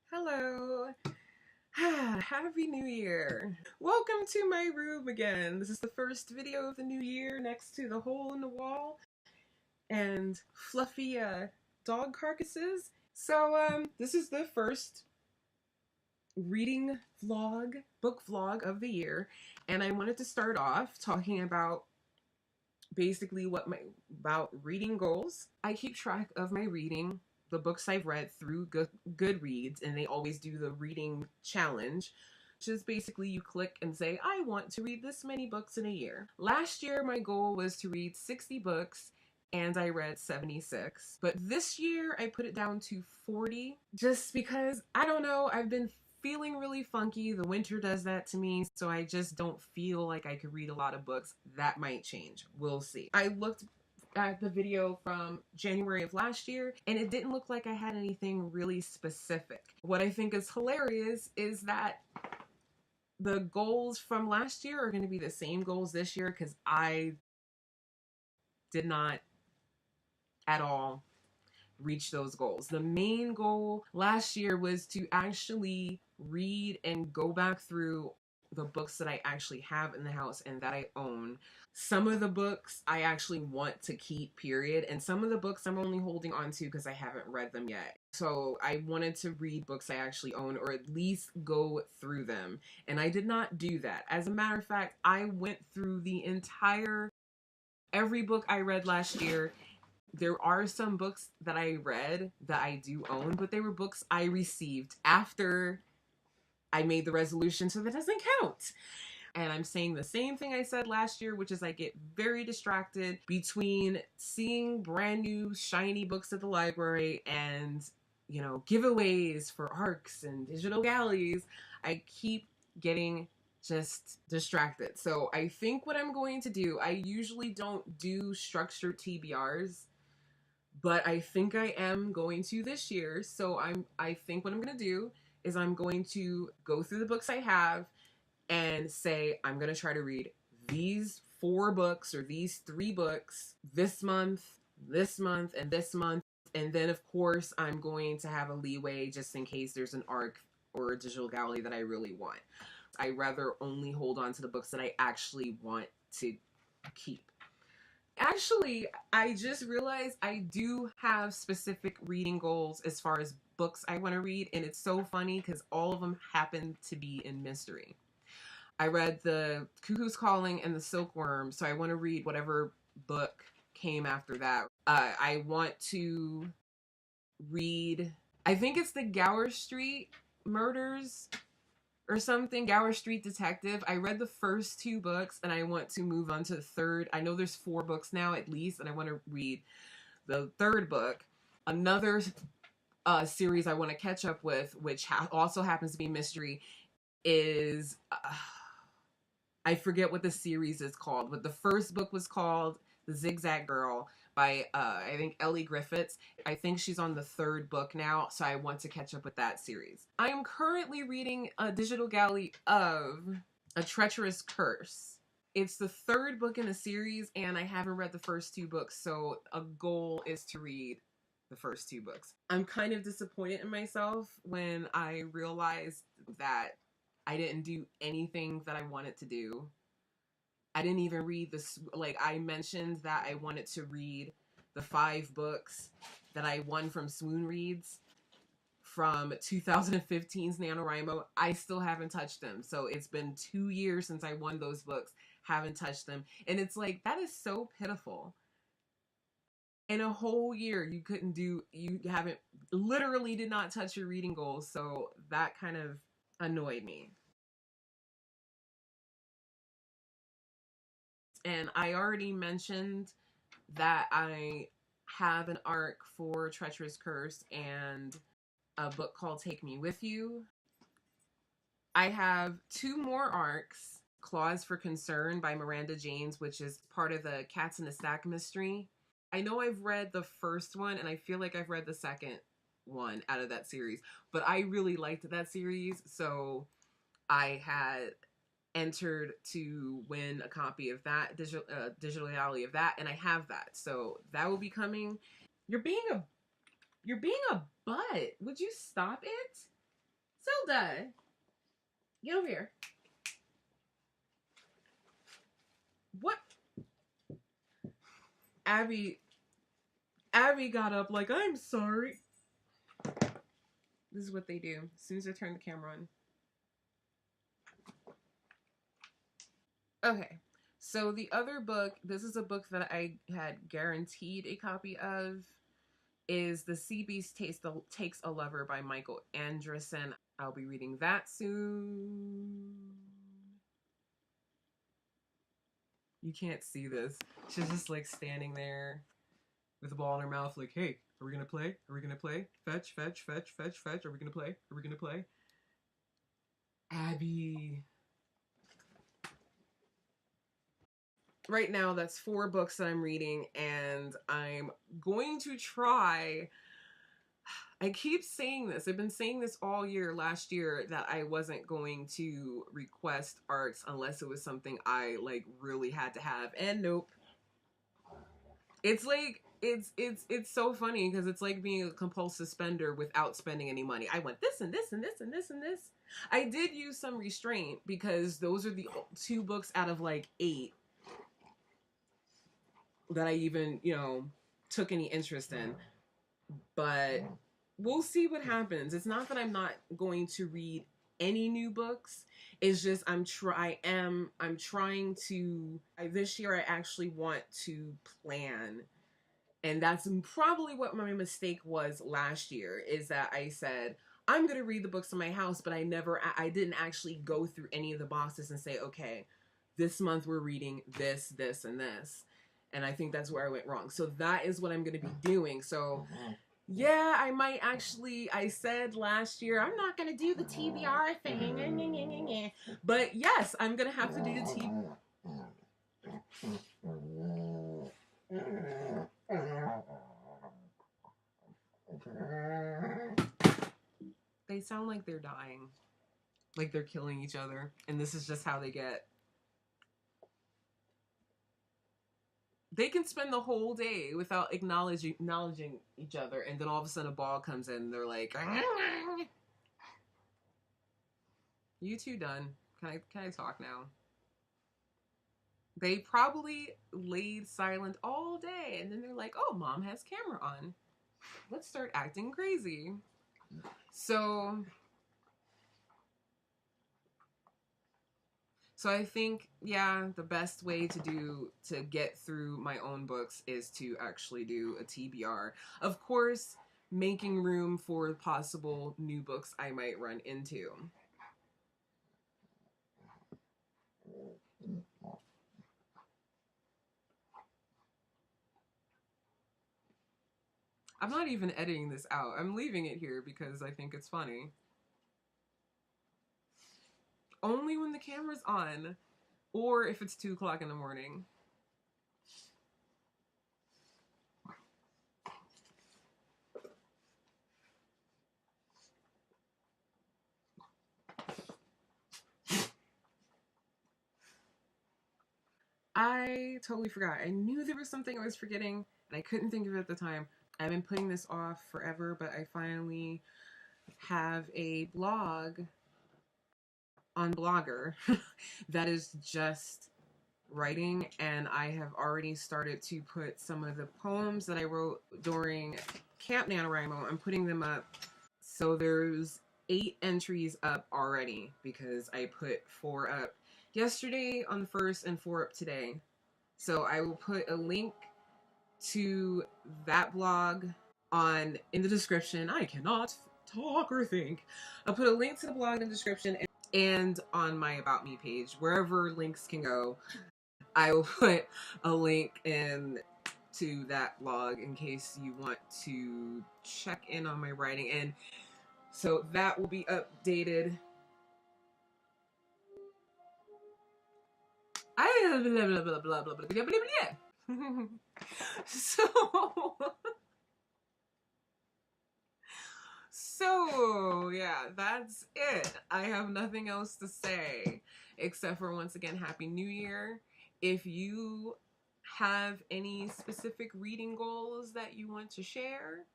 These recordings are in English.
Hello. Happy New Year. Welcome to my room again. This is the first video of the new year next to the hole in the wall and fluffy dog carcasses. So this is the first reading vlog, book vlog of the year, and I wanted to start off talking about basically about reading goals. I keep track of my reading, the books I've read through Goodreads, and they always do the reading challenge, which is basically you click and say, I want to read this many books in a year. Last year, my goal was to read 60 books, and I read 76. But this year, I put it down to 40, just because, I don't know, I've been feeling really funky. The winter does that to me, so I just don't feel like I could read a lot of books. That might change. We'll see. I looked at the video from January of last year, and it didn't look like I had anything really specific. What I think is hilarious is that the goals from last year are going to be the same goals this year, because I did not at all reach those goals. The main goal last year was to actually read and go back through the books that I actually have in the house and that I own. Some of the books I actually want to keep, period, and some of the books I'm only holding on to because I haven't read them yet. So I wanted to read books I actually own, or at least go through them, and I did not do that. As a matter of fact, I went through every book I read last year. There are some books that I read that I do own, but they were books I received after I made the resolution, so that doesn't count. And I'm saying the same thing I said last year, which is I get very distracted between seeing brand new shiny books at the library and, you know, giveaways for ARCs and digital galleys. I keep getting just distracted. So I think what I'm going to do, I usually don't do structured TBRs, but I think I am going to this year. So I think what I'm going to do is I'm going to go through the books I have and say, I'm going to try to read these 4 books or these 3 books this month, and this month. And then, of course, I'm going to have a leeway just in case there's an ARC or a digital gallery that I really want. I rather only hold on to the books that I actually want to keep. Actually, I just realized I do have specific reading goals as far as books I want to read, and it's so funny because all of them happen to be in mystery. I read The Cuckoo's Calling and The Silkworm, so I want to read whatever book came after that. I want to read, I think it's the Gower Street Murders or something, Gower Street Detective. I read the first 2 books and I want to move on to the third. I know there's 4 books now at least, and I want to read the 3rd book. Another series I want to catch up with, which also happens to be mystery, is I forget what the series is called, but the first book was called The Zigzag Girl by I think Ellie Griffiths. I think she's on the 3rd book now, so I want to catch up with that series. I am currently reading a digital galley of A Treacherous Curse. It's the 3rd book in the series, and I haven't read the first 2 books, so a goal is to read the first 2 books. I'm kind of disappointed in myself when I realized that I didn't do anything that I wanted to do. I didn't even read this. Like, I mentioned that I wanted to read the 5 books that I won from Swoon Reads from 2015's NaNoWriMo. I still haven't touched them. So it's been 2 years since I won those books. Haven't touched them. And it's like, that is so pitiful. In a whole year, you haven't, literally did not touch your reading goals. So that kind of annoyed me. And I already mentioned that I have an ARC for Treacherous Curse and a book called Take Me With You. I have 2 more ARCs, Clause for Concern by Miranda James, which is part of the Cats in a Stack mystery. I know I've read the first one, and I feel like I've read the second one out of that series, but I really liked that series, so I had entered to win a copy of that digital gallery of that, and I have that, so that will be coming. You're being a butt. Would you stop it? Zelda, get over here. What? Abby got up like, I'm sorry. This is what they do as soon as I turn the camera on. Okay, so the other book, this is a book that I had guaranteed a copy of, is The Sea Beast Takes a Lover by Michael Andressen. I'll be reading that soon. You can't see this. She's just like standing there with a ball in her mouth like, hey, are we gonna play? Are we gonna play? Fetch, fetch, fetch, fetch, fetch. Are we gonna play? Are we gonna play? Abby. Right now, that's 4 books that I'm reading, and I'm going to try. I keep saying this. I've been saying this all year, last year, that I wasn't going to request arts unless it was something I like really had to have. And nope. It's like it's so funny because it's like being a compulsive spender without spending any money. I want this and this and this and this and this. I did use some restraint because those are the 2 books out of like 8 that I even, you know, took any interest in. But we'll see what happens. It's not that I'm not going to read any new books. It's just I'm trying to, this year I actually want to plan. And that's probably what my mistake was last year, is that I said, I'm going to read the books in my house, but I didn't actually go through any of the boxes and say, okay, this month we're reading this, this, and this. And I think that's where I went wrong. So that is what I'm going to be doing. So yeah, I might actually, I said last year, I'm not going to do the TBR thing. But yes, I'm going to have to do the They sound like they're dying. Like they're killing each other. And this is just how they get. They can spend the whole day without acknowledging each other, and then all of a sudden a ball comes in and they're like, you two done. Can I talk now? They probably laid silent all day, and then they're like, oh, mom has camera on. Let's start acting crazy. So I think, yeah, the best way to get through my own books is to actually do a TBR. Of course, making room for possible new books I might run into. I'm not even editing this out. I'm leaving it here because I think it's funny. Only when the camera's on, or if it's 2 o'clock in the morning. I totally forgot. I knew there was something I was forgetting, and I couldn't think of it at the time. I've been putting this off forever, but I finally have a blog on Blogger that is just writing, and I have already started to put some of the poems that I wrote during Camp NaNoWriMo. I'm putting them up. So there's 8 entries up already because I put 4 up yesterday on the 1st and 4 up today. So I will put a link to that blog in the description. I cannot talk or think. I'll put a link to the blog in the description and on my About Me page, wherever links can go. I will put a link in to that blog in case you want to check in on my writing. And so that will be updated. So yeah, that's it. I have nothing else to say except for, once again, Happy New Year. If you have any specific reading goals that you want to share,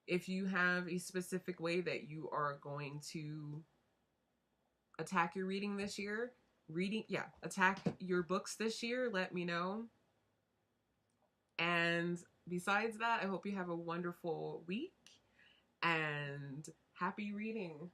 If you have a specific way that you are going to attack your reading this year, attack your books this year, let me know. And besides that, I hope you have a wonderful week and happy reading.